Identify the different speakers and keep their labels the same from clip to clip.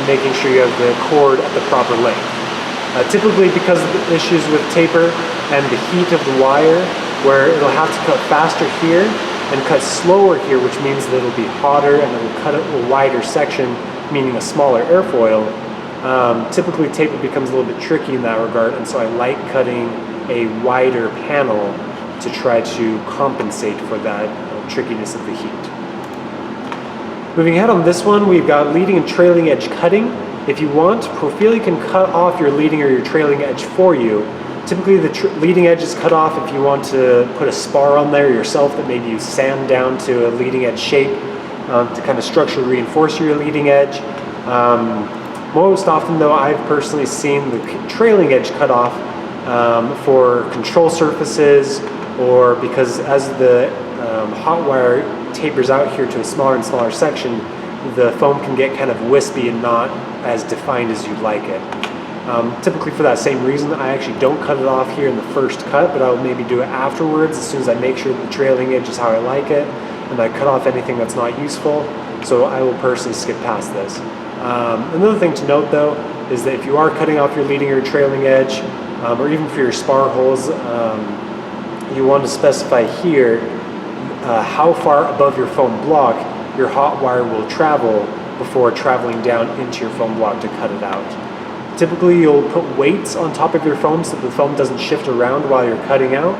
Speaker 1: and making sure you have the cord at the proper length. Typically, because of the issues with taper and the heat of the wire, where it'll have to cut faster here and cut slower here, which means that it'll be hotter and it'll cut a wider section, meaning a smaller airfoil. Typically, taper becomes a little bit tricky in that regard, and so I like cutting a wider panel to try to compensate for that trickiness of the heat. Moving ahead on this one, we've got leading and trailing edge cutting. If you want, Profili can cut off your leading or your trailing edge for you. Typically the leading edge is cut off if you want to put a spar on there yourself that maybe you sand down to a leading edge shape to kind of structurally reinforce your leading edge. Most often though, I've personally seen the trailing edge cut off for control surfaces, or because as the hot wire tapers out here to a smaller and smaller section, the foam can get kind of wispy and not as defined as you'd like it. Typically for that same reason, I actually don't cut it off here in the first cut, but I'll maybe do it afterwards as soon as I make sure the trailing edge is how I like it, and I cut off anything that's not useful, so I will personally skip past this. Another thing to note though is that if you are cutting off your leading or trailing edge, or even for your spar holes, you want to specify here how far above your foam block your hot wire will travel before traveling down into your foam block to cut it out. Typically you'll put weights on top of your foam so the foam doesn't shift around while you're cutting out.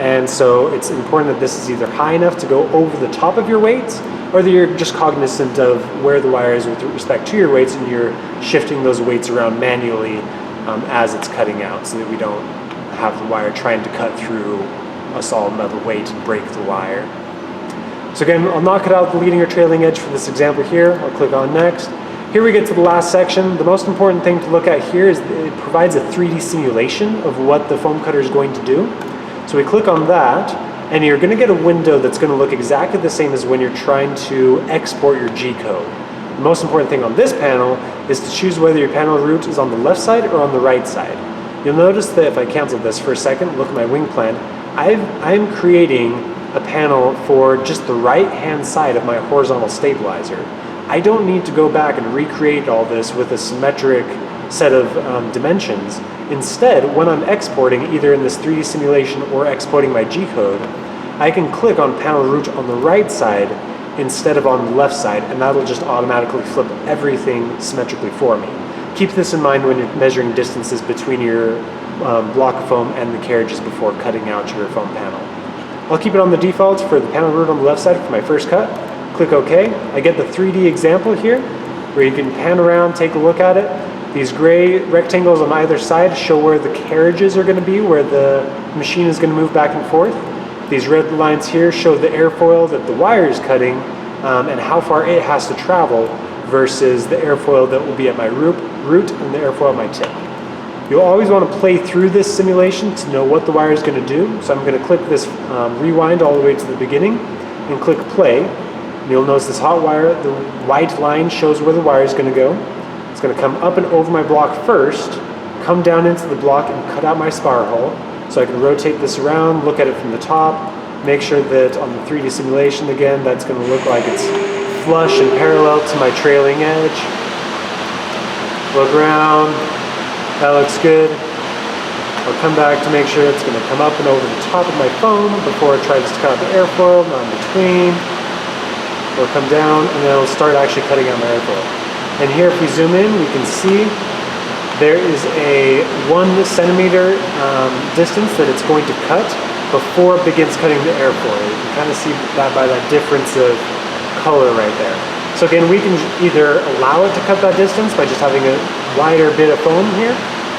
Speaker 1: And so it's important that this is either high enough to go over the top of your weights, or that you're just cognizant of where the wire is with respect to your weights and you're shifting those weights around manually as it's cutting out, so that we don't have the wire trying to cut through a solid metal weight and break the wire. So again, I'll not cut out the leading or trailing edge for this example here. I'll click on next. Here we get to the last section. The most important thing to look at here is that it provides a 3D simulation of what the foam cutter is going to do. So we click on that, and you're going to get a window that's going to look exactly the same as when you're trying to export your G-code. The most important thing on this panel is to choose whether your panel root is on the left side or on the right side. You'll notice that if I cancel this for a second, look at my wing plan, I'm creating a panel for just the right-hand side of my horizontal stabilizer. I don't need to go back and recreate all this with a symmetric set of dimensions. Instead, when I'm exporting, either in this 3D simulation or exporting my G-code, I can click on panel root on the right side instead of on the left side, and that'll just automatically flip everything symmetrically for me. Keep this in mind when you're measuring distances between your block of foam and the carriages before cutting out your foam panel. I'll keep it on the default for the panel root on the left side for my first cut. Click OK. I get the 3D example here where you can pan around, take a look at it. These gray rectangles on either side show where the carriages are going to be, where the machine is going to move back and forth. These red lines here show the airfoil that the wire is cutting and how far it has to travel versus the airfoil that will be at my root and the airfoil at my tip. You'll always want to play through this simulation to know what the wire is going to do. So I'm going to click this rewind all the way to the beginning and click play. And you'll notice this hot wire, the white line shows where the wire is going to go. It's going to come up and over my block first, come down into the block and cut out my spar hole. So I can rotate this around, look at it from the top, make sure that on the 3D simulation again, that's going to look like it's flush and parallel to my trailing edge. Look around. That looks good. I'll come back to make sure it's going to come up and over the top of my foam before it tries to cut out the airfoil, not in between. It'll come down and then it'll start actually cutting out my airfoil. And here if we zoom in, we can see there is a 1 centimeter distance that it's going to cut before it begins cutting the airfoil. You can kind of see that by that difference of color right there. So again, we can either allow it to cut that distance by just having a wider bit of foam here,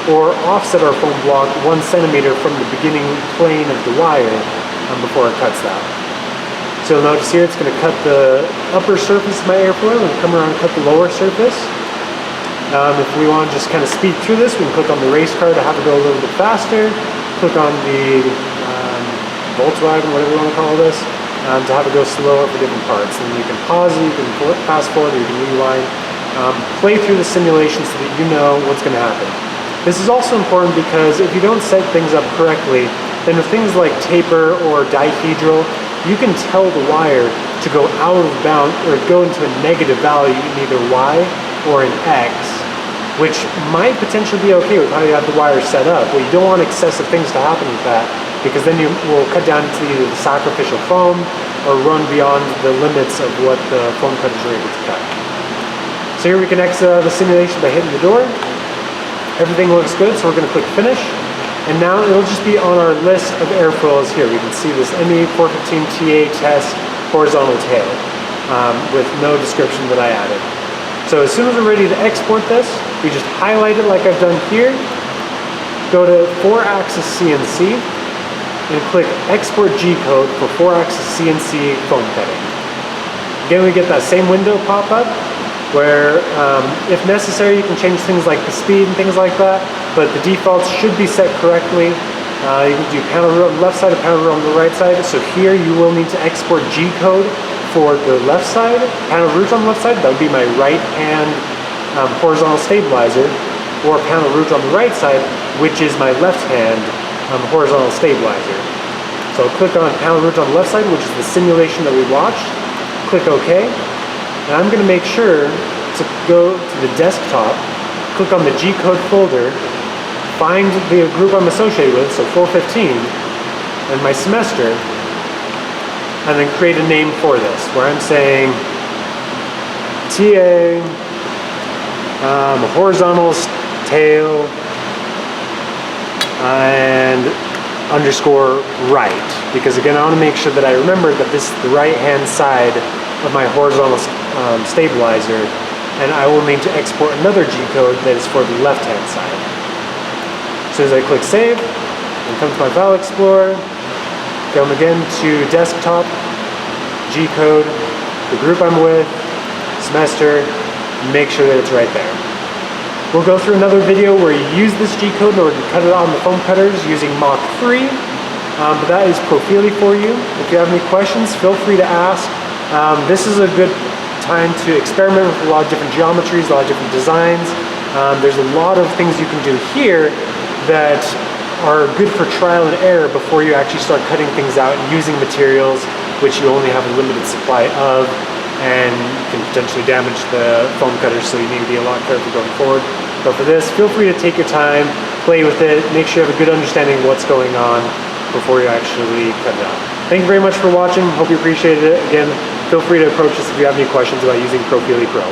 Speaker 1: or offset our foam block 1 centimeter from the beginning plane of the wire before it cuts that. So you'll notice here it's going to cut the upper surface of my airfoil and come around and cut the lower surface. If we want to just kind of speed through this, we can click on the race car to have it go a little bit faster, click on the Volkswagen, whatever you want to call this, to have it go slower for different parts. And you can pause it, you can fast forward, or you can rewind. Play through the simulation so that you know what's going to happen. This is also important because if you don't set things up correctly, then with things like taper or dihedral, you can tell the wire to go out of bounds or go into a negative value in either Y or an X, which might potentially be okay with how you have the wire set up, but you don't want excessive things to happen with that, because then you will cut down to either the sacrificial foam or run beyond the limits of what the foam cutters are able to cut. So here we can exit out of the simulation by hitting the door. Everything looks good, so we're going to click finish. And now it'll just be on our list of airfoils here. We can see this ME415TA test horizontal tail with no description that I added. So as soon as we're ready to export this, we just highlight it like I've done here, go to 4-axis CNC, and click Export G-code for 4-axis CNC foam cutting. Again, we get that same window pop up, where if necessary you can change things like the speed and things like that, but the defaults should be set correctly. You can do panel root on the left side or panel root on the right side. So here you will need to export G-code for the left side, panel root on the left side, that would be my right hand horizontal stabilizer, or panel root on the right side, which is my left hand horizontal stabilizer. So I'll click on panel root on the left side, which is the simulation that we watched, click OK, and I'm going to make sure to go to the desktop, click on the G-code folder, find the group I'm associated with, so 415, and my semester, and then create a name for this, where I'm saying TA, horizontal tail, and underscore right, because again I want to make sure that I remember that this is the right hand side of my horizontal stabilizer, and I will need to export another G-code that is for the left hand side. As soon as I click save and come to my file explorer, come again to desktop, G-code, the group I'm with, semester, make sure that it's right there. We'll go through another video where you use this G-code in order to cut it on the foam cutters using Mach 3, but that is Profili for you. If you have any questions, feel free to ask. This is a good time to experiment with a lot of different geometries, a lot of different designs. There's a lot of things you can do here that are good for trial and error before you actually start cutting things out and using materials which you only have a limited supply of, and can potentially damage the foam cutter, so you need to be a lot careful going forward. But for this, feel free to take your time, play with it, make sure you have a good understanding of what's going on before you actually cut it out. Thank you very much for watching, hope you appreciated it. Again, feel free to approach us if you have any questions about using Profili Pro.